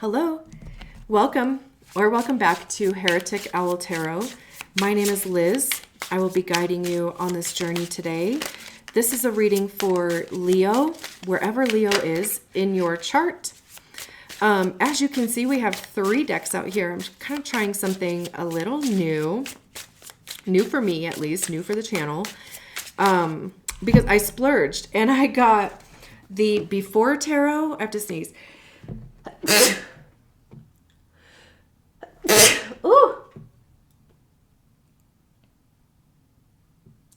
Hello, welcome back to Heretic Owl Tarot. My name is Liz. I will be guiding you on this journey today. This is a reading for Leo, wherever Leo is in your chart. As you can see, we have 3 decks out here. I'm kind of trying something a little new for me at least, new for the channel, because I splurged and I got the Before Tarot. I have to sneeze. Ooh.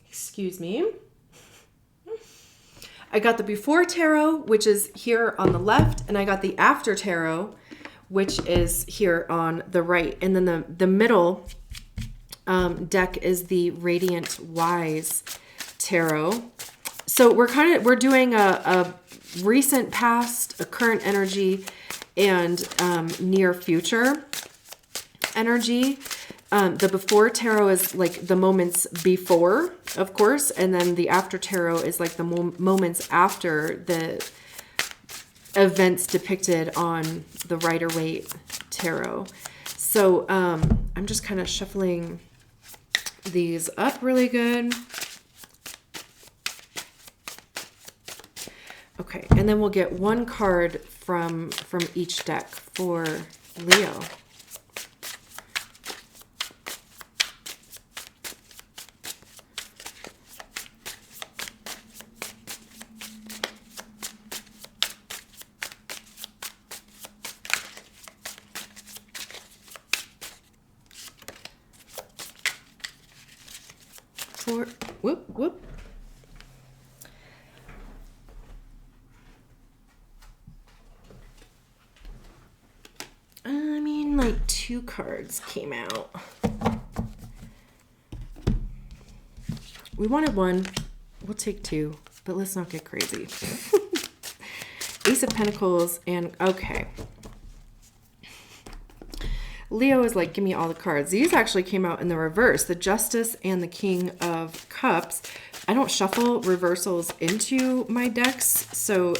Excuse me. I got the Before Tarot, which is here on the left, and I got the After Tarot, which is here on the right. And then the middle deck is the Radiant Wise Tarot. So we're doing a recent past, a current energy, and near future energy. The Before Tarot is like the moments before, of course, and then the After Tarot is like the moments after the events depicted on the Rider-Waite Tarot. So I'm just kind of shuffling these up really good. Okay, and then we'll get one card from each deck for Leo. Whoop. I mean, like 2 cards came out. We wanted 1. We'll take 2, but let's not get crazy. Ace of Pentacles and okay. Leo is like, give me all the cards. These actually came out in the reverse, the Justice and the King of Cups. I don't shuffle reversals into my decks, so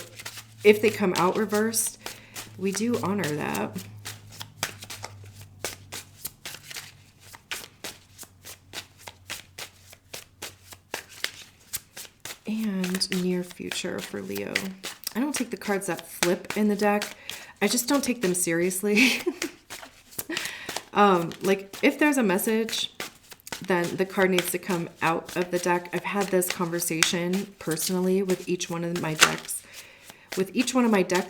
if they come out reversed, we do honor that. And near future for Leo. I don't take the cards that flip in the deck. I just don't take them seriously. Like if there's a message, then the card needs to come out of the deck. I've had this conversation personally with each one of my decks.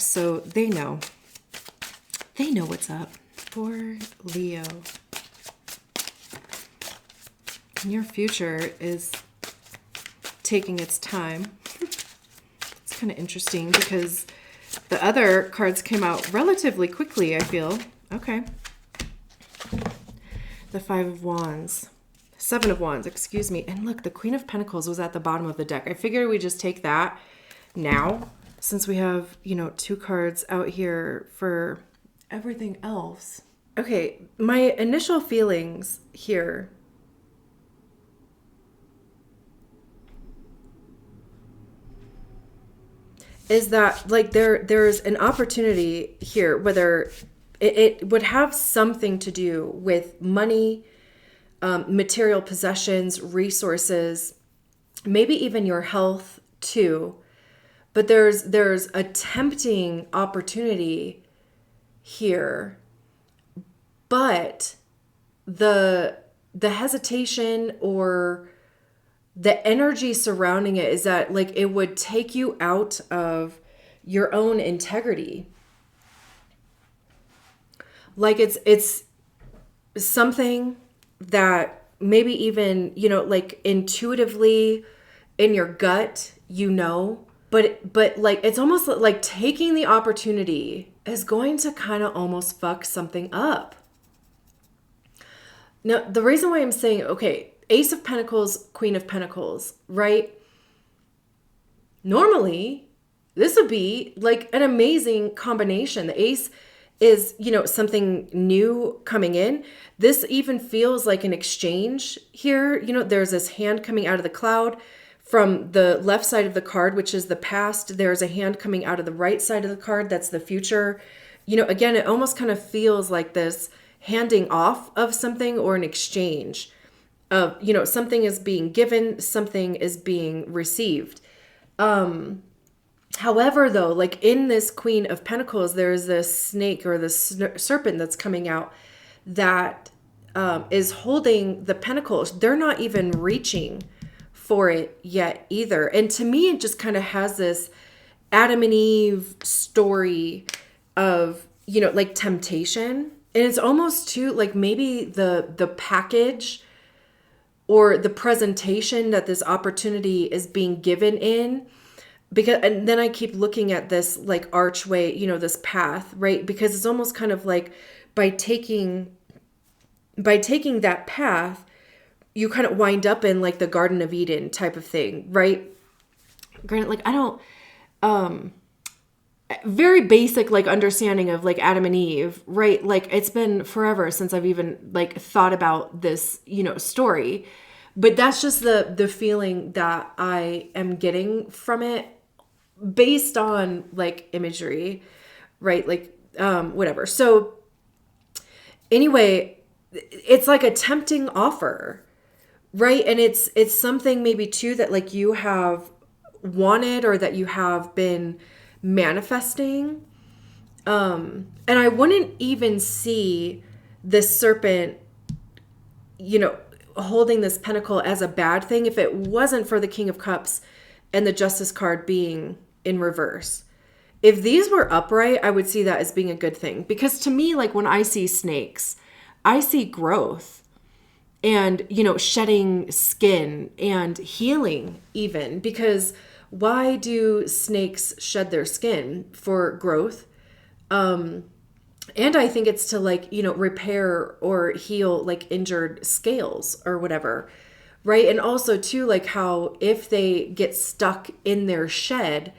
So they know what's up for Leo. Your future is taking its time. It's kind of interesting because the other cards came out relatively quickly, I feel. Okay. The 5 of Wands. 7 of Wands, excuse me. And look, the Queen of Pentacles was at the bottom of the deck. I figured we just take that now since we have, 2 cards out here for everything else. Okay, my initial feelings here is that like there's an opportunity here, whether it would have something to do with money, material possessions, resources, maybe even your health too. But there's a tempting opportunity here, but the hesitation or the energy surrounding it is that like it would take you out of your own integrity. Like it's something that maybe even, like intuitively in your gut, but like it's almost like taking the opportunity is going to kind of almost fuck something up. Now, the reason why I'm saying, okay, Ace of Pentacles, Queen of Pentacles, right? Normally, this would be like an amazing combination. The Ace is, something new coming in. This even feels like an exchange here. There's this hand coming out of the cloud from the left side of the card, which is the past. There's a hand coming out of the right side of the card. That's the future. again, it almost kind of feels like this handing off of something or an exchange of, something is being given, something is being received. However, though, like in this Queen of Pentacles, there's this snake or this serpent that's coming out that is holding the pentacles. They're not even reaching for it yet either. And to me, it just kind of has this Adam and Eve story of, like temptation. And it's almost too like maybe the package or the presentation that this opportunity is being given in. Because, and then I keep looking at this like archway, this path, right? Because it's almost kind of like by taking that path, you kind of wind up in like the Garden of Eden type of thing, right? Granted, like I don't, very basic like understanding of like Adam and Eve, right? Like it's been forever since I've even like thought about this, story. But that's just the feeling that I am getting from it based on like imagery, right? Like whatever. So anyway, it's like a tempting offer, right? And it's something maybe too that like you have wanted or that you have been manifesting. And I wouldn't even see this serpent, holding this pentacle as a bad thing if it wasn't for the King of Cups and the Justice card being in reverse. If these were upright, I would see that as being a good thing. Because to me, like when I see snakes, I see growth and, shedding skin and healing even. Because why do snakes shed their skin? For growth. And I think it's to like, repair or heal like injured scales or whatever. Right. And also too, like how if they get stuck in their shed,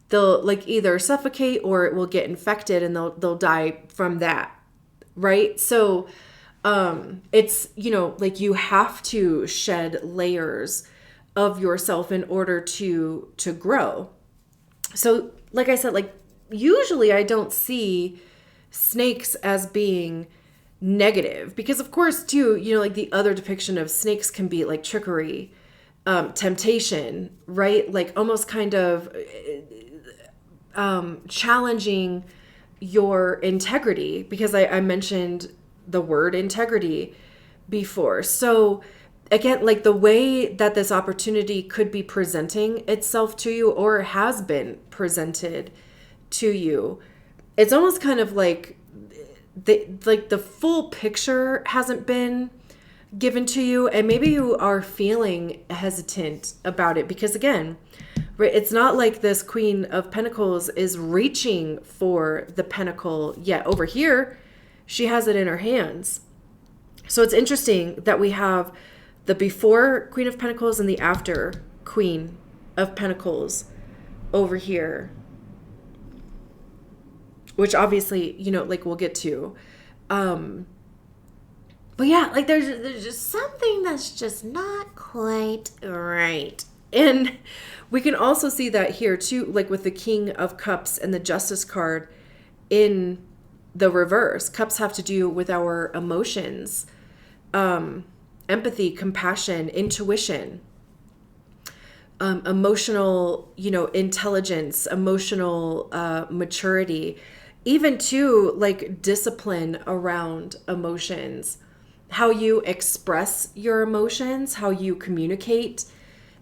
they'll like either suffocate or it will get infected and they'll die from that. Right. So it's, like you have to shed layers of yourself in order to grow. So like I said, like usually I don't see snakes as being negative because of course too, like the other depiction of snakes can be like trickery, temptation, right? Like almost kind of challenging your integrity because I mentioned the word integrity before. So again, like the way that this opportunity could be presenting itself to you or has been presented to you, it's almost kind of like the full picture hasn't been given to you, and maybe you are feeling hesitant about it because again, right, it's not like this Queen of Pentacles is reaching for the pentacle yet. Over here, she has it in her hands. So it's interesting that we have the before Queen of Pentacles and the after Queen of Pentacles over here, which obviously, like we'll get to. But yeah, like there's just something that's just not quite right. And we can also see that here too, like with the King of Cups and the Justice card in the reverse. Cups have to do with our emotions, empathy, compassion, intuition, emotional, intelligence, emotional maturity, even too like discipline around emotions, how you express your emotions, how you communicate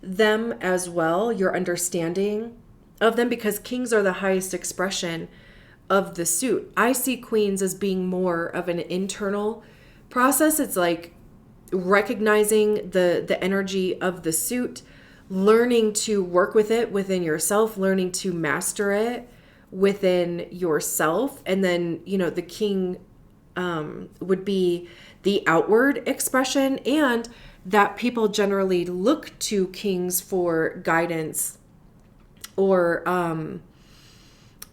them as well, your understanding of them, because kings are the highest expression of the suit. I see queens as being more of an internal process. It's like recognizing the energy of the suit, learning to work with it within yourself, learning to master it within yourself. And then, the king would be the outward expression, and that people generally look to kings for guidance or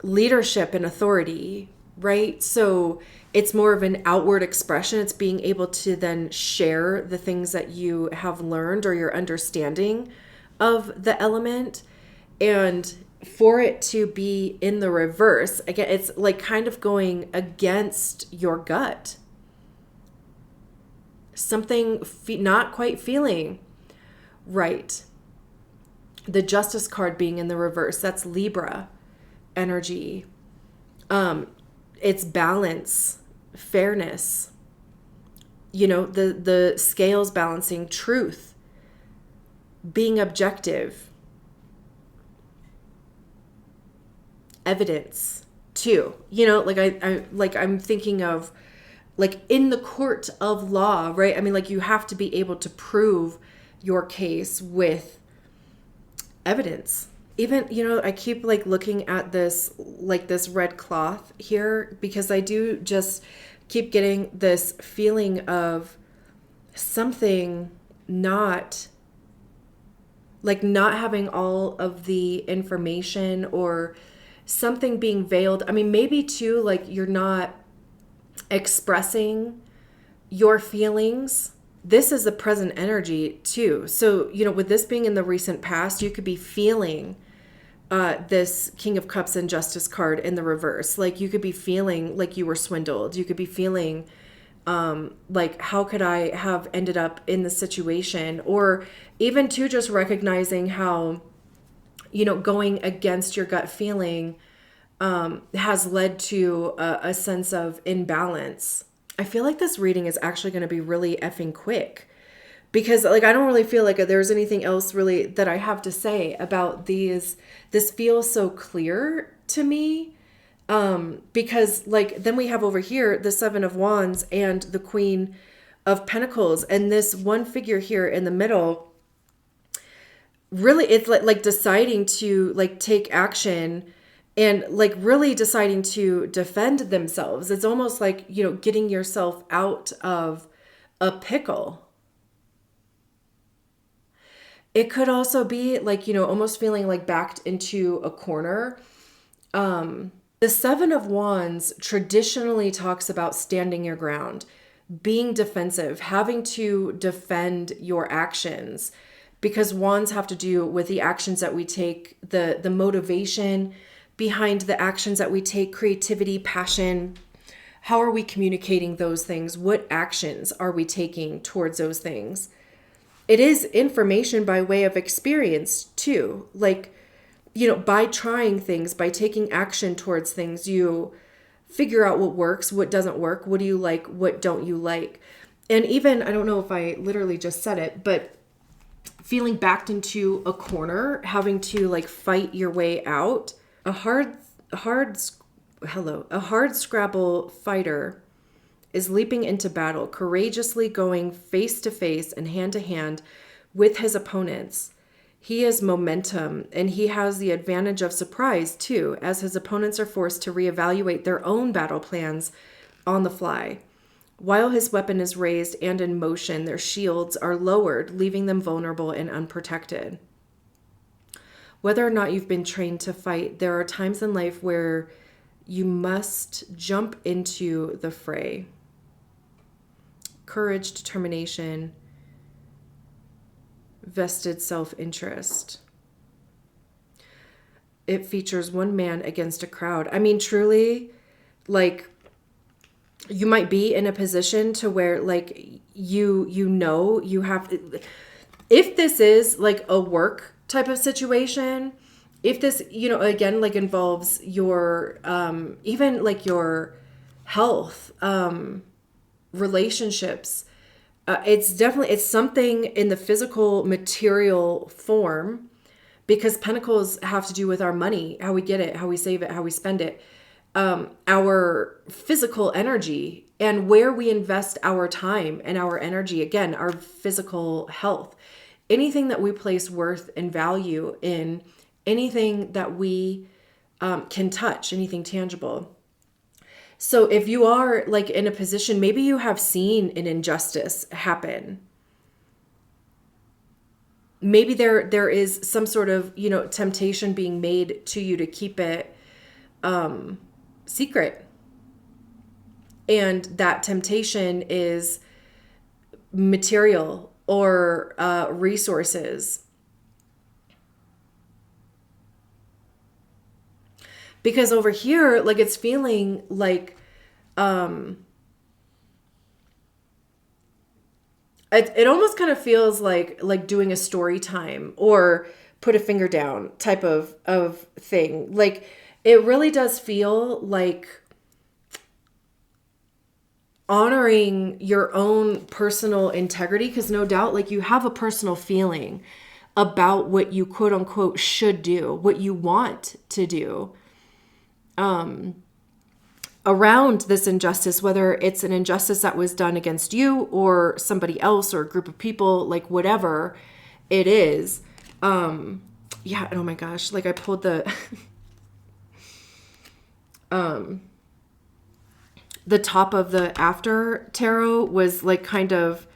leadership and authority, right? So it's more of an outward expression. It's being able to then share the things that you have learned or your understanding of the element. And for it to be in the reverse, again, it's like kind of going against your gut. Something not quite feeling right. The Justice card being in the reverse, that's Libra energy. It's balance, fairness, the scales balancing, truth, being objective, evidence too. I'm thinking of like in the court of law, right? I mean, like you have to be able to prove your case with evidence. Even, I keep like looking at this, like this red cloth here, because I do just keep getting this feeling of something not having all of the information, or something being veiled. I mean, maybe too, like you're not expressing your feelings. This is the present energy too. So, with this being in the recent past, you could be feeling this King of Cups and Justice card in the reverse. Like you could be feeling like you were swindled. You could be feeling like, how could I have ended up in this situation? Or even to just recognizing how, going against your gut feeling has led to a sense of imbalance. I feel like this reading is actually going to be really effing quick, because like I don't really feel like there's anything else really that I have to say about these. This feels so clear to me, because like then we have over here the Seven of Wands and the Queen of Pentacles, and this one figure here in the middle, really it's like deciding to like take action and like really deciding to defend themselves. It's almost like, getting yourself out of a pickle. It could also be like, almost feeling like backed into a corner. The Seven of Wands traditionally talks about standing your ground, being defensive, having to defend your actions, because wands have to do with the actions that we take, the motivation behind the actions that we take, creativity, passion. How are we communicating those things? What actions are we taking towards those things? It is information by way of experience too. Like, by trying things, by taking action towards things, you figure out what works, what doesn't work, what do you like, what don't you like. And even, I don't know if I literally just said it, but feeling backed into a corner, having to like fight your way out. A hard scrabble fighter is leaping into battle, courageously going face to face and hand to hand with his opponents. He is momentum, and he has the advantage of surprise too, as his opponents are forced to reevaluate their own battle plans on the fly. While his weapon is raised and in motion, their shields are lowered, leaving them vulnerable and unprotected. Whether or not you've been trained to fight, there are times in life where you must jump into the fray. Courage, determination, vested self-interest. It features one man against a crowd. I mean, truly, like, you might be in a position to where, like, you have, if this is like a work type of situation, if this, again, like involves your, even like your health, relationships, it's something in the physical material form, because pentacles have to do with our money, how we get it, how we save it, how we spend it, our physical energy, and where we invest our time and our energy. Again, our physical health, anything that we place worth and value in, anything that we can touch, anything tangible. So if you are like in a position, maybe you have seen an injustice happen. Maybe there is some sort of, temptation being made to you to keep it secret. And that temptation is material or resources. Because over here, like it's feeling like, it almost kind of feels like doing a story time or put a finger down type of thing. Like it really does feel like honoring your own personal integrity, because no doubt like you have a personal feeling about what you quote unquote should do, what you want to do around this injustice, whether it's an injustice that was done against you or somebody else or a group of people, like whatever it is. Yeah. Oh my gosh. Like I pulled the, the top of the after tarot was like kind of,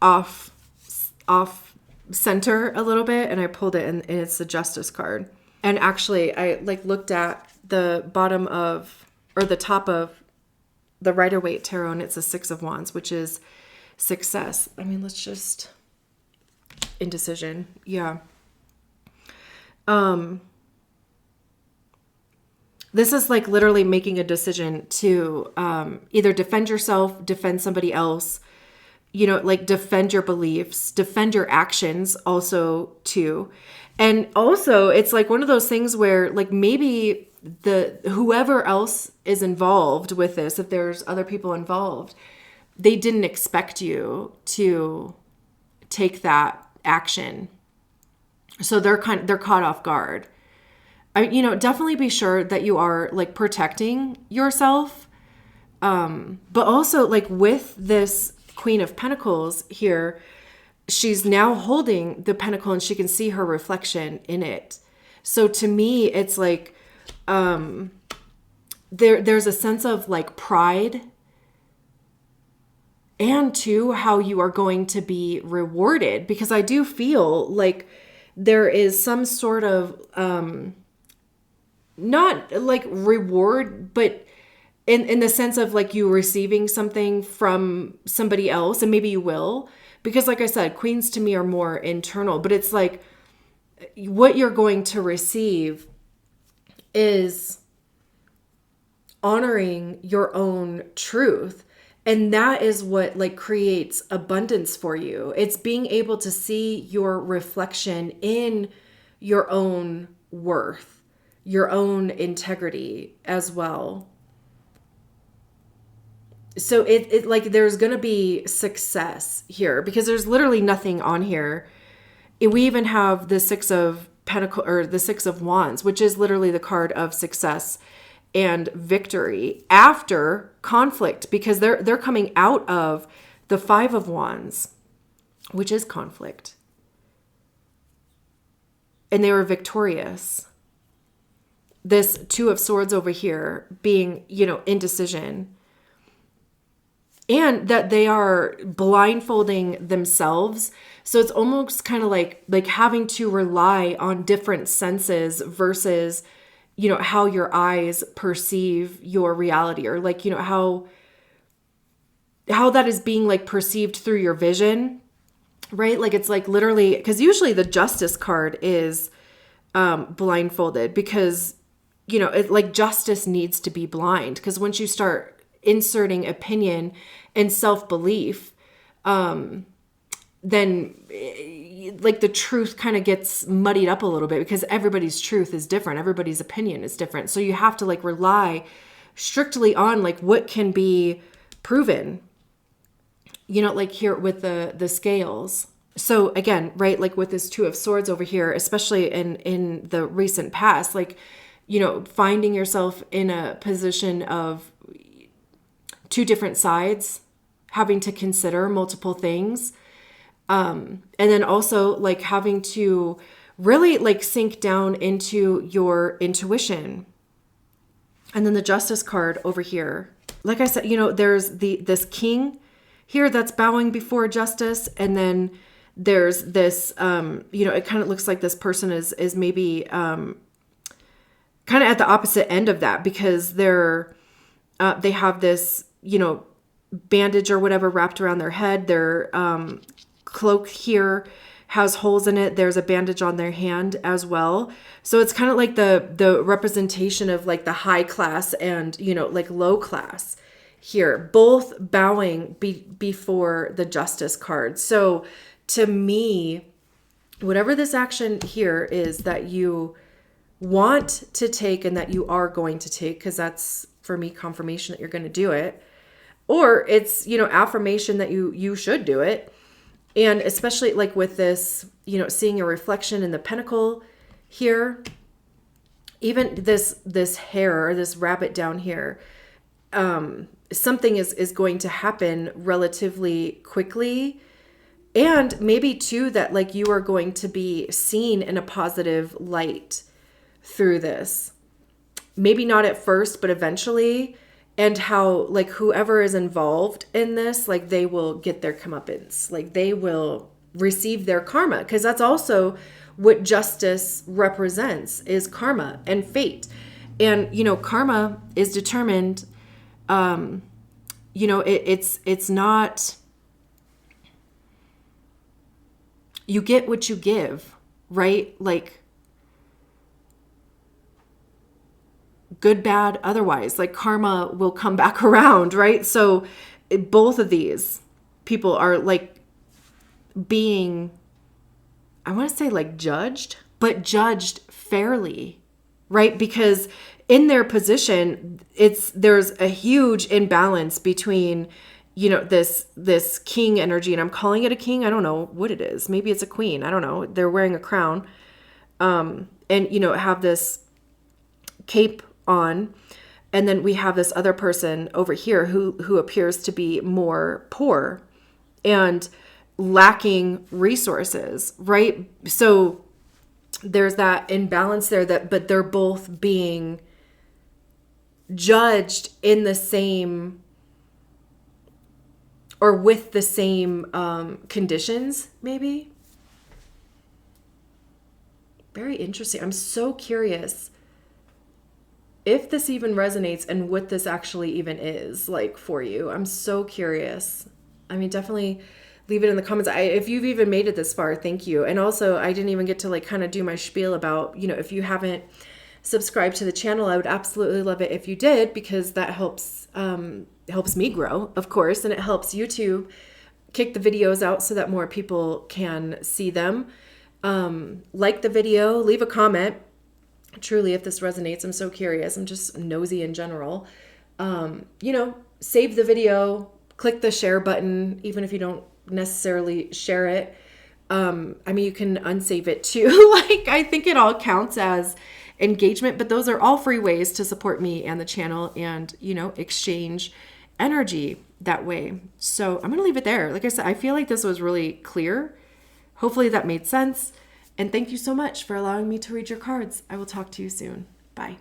off center a little bit. And I pulled it and it's the Justice card. And actually I like looked at the bottom of, or the top of the Rider-Waite tarot, and it's a 6 of Wands, which is success. I mean, let's just, indecision. Yeah. This is like literally making a decision to either defend yourself, defend somebody else, like defend your beliefs, defend your actions also too. And also it's like one of those things where like maybe whoever else is involved with this, if there's other people involved, they didn't expect you to take that action. So they're caught off guard. Definitely be sure that you are like protecting yourself. But also like with this Queen of Pentacles here, she's now holding the pentacle and she can see her reflection in it. So to me, it's like, there's a sense of like pride, and too how you are going to be rewarded, because I do feel like there is some sort of, not like reward, but in the sense of like you receiving something from somebody else, and maybe you will, because like I said, queens to me are more internal, but it's like what you're going to receive is honoring your own truth. And that is what like creates abundance for you. It's being able to see your reflection in your own worth, your own integrity as well. So it like there's going to be success here, because there's literally nothing on here. We even have the 6 of Pentacles, or the 6 of Wands, which is literally the card of success and victory after conflict, because they're coming out of the 5 of Wands, which is conflict. And they were victorious. This 2 of Swords over here being, indecision. And that they are blindfolding themselves. So it's almost kind of like having to rely on different senses versus, how your eyes perceive your reality, or like, how that is being like perceived through your vision, right? Like it's like literally, because usually the Justice card is blindfolded, because, it like justice needs to be blind, because once you start inserting opinion and self-belief, then like the truth kind of gets muddied up a little bit, because everybody's truth is different. Everybody's opinion is different. So you have to like rely strictly on like what can be proven, like here with the scales. So again, right, like with this 2 of Swords over here, especially in the recent past, like, finding yourself in a position of 2 different sides, having to consider multiple things. And then also like having to really like sink down into your intuition. And then the Justice card over here, like I said, there's this King here that's bowing before justice. And then there's this, it kind of looks like this person is maybe, kind of at the opposite end of that, because they have this, bandage or whatever wrapped around their head. Their cloak here has holes in it. There's a bandage on their hand as well. So it's kind of like the representation of like the high class and, you know, like low class here, both bowing before the Justice card. So to me, whatever this action here is that you want to take and that you are going to take, because that's for me confirmation that you're going to do it, or it's, you know, affirmation that you should do it. And especially like with this, you know, seeing a reflection in the pentacle here, even this hair, this rabbit down here, something is going to happen relatively quickly. And maybe too that like you are going to be seen in a positive light through this. Maybe not at first, but eventually. And how like whoever is involved in this, like they will get their comeuppance, like they will receive their karma, because that's also what justice represents, is karma and fate. And, you know, karma is determined, you know, it's not, you get what you give, right? Like good, bad, otherwise, like karma will come back around, right? So both of these people are like being, I want to say like judged, but judged fairly, right? Because in their position, there's a huge imbalance between, you know, this king energy, and I'm calling it a king. I don't know what it is. Maybe it's a queen. I don't know. They're wearing a crown, and, you know, have this cape on. And then we have this other person over here who appears to be more poor and lacking resources, right? So there's that imbalance there, but they're both being judged in the same, or with the same conditions, maybe. Very interesting. I'm so curious if this even resonates and what this actually even is like for you. I'm so curious. I mean, definitely leave it in the comments. If you've even made it this far, thank you. And also, I didn't even get to like kind of do my spiel about, you know, if you haven't subscribed to the channel, I would absolutely love it if you did, because that helps me grow, of course, and it helps YouTube kick the videos out so that more people can see them. Like the video, leave a comment. Truly, if this resonates, I'm so curious. I'm just nosy in general. You know, save the video, click the share button, even if you don't necessarily share it. I mean, you can unsave it too. Like, I think it all counts as engagement, but those are all free ways to support me and the channel and, you know, exchange energy that way. So I'm going to leave it there. Like I said, I feel like this was really clear. Hopefully that made sense. And thank you so much for allowing me to read your cards. I will talk to you soon. Bye.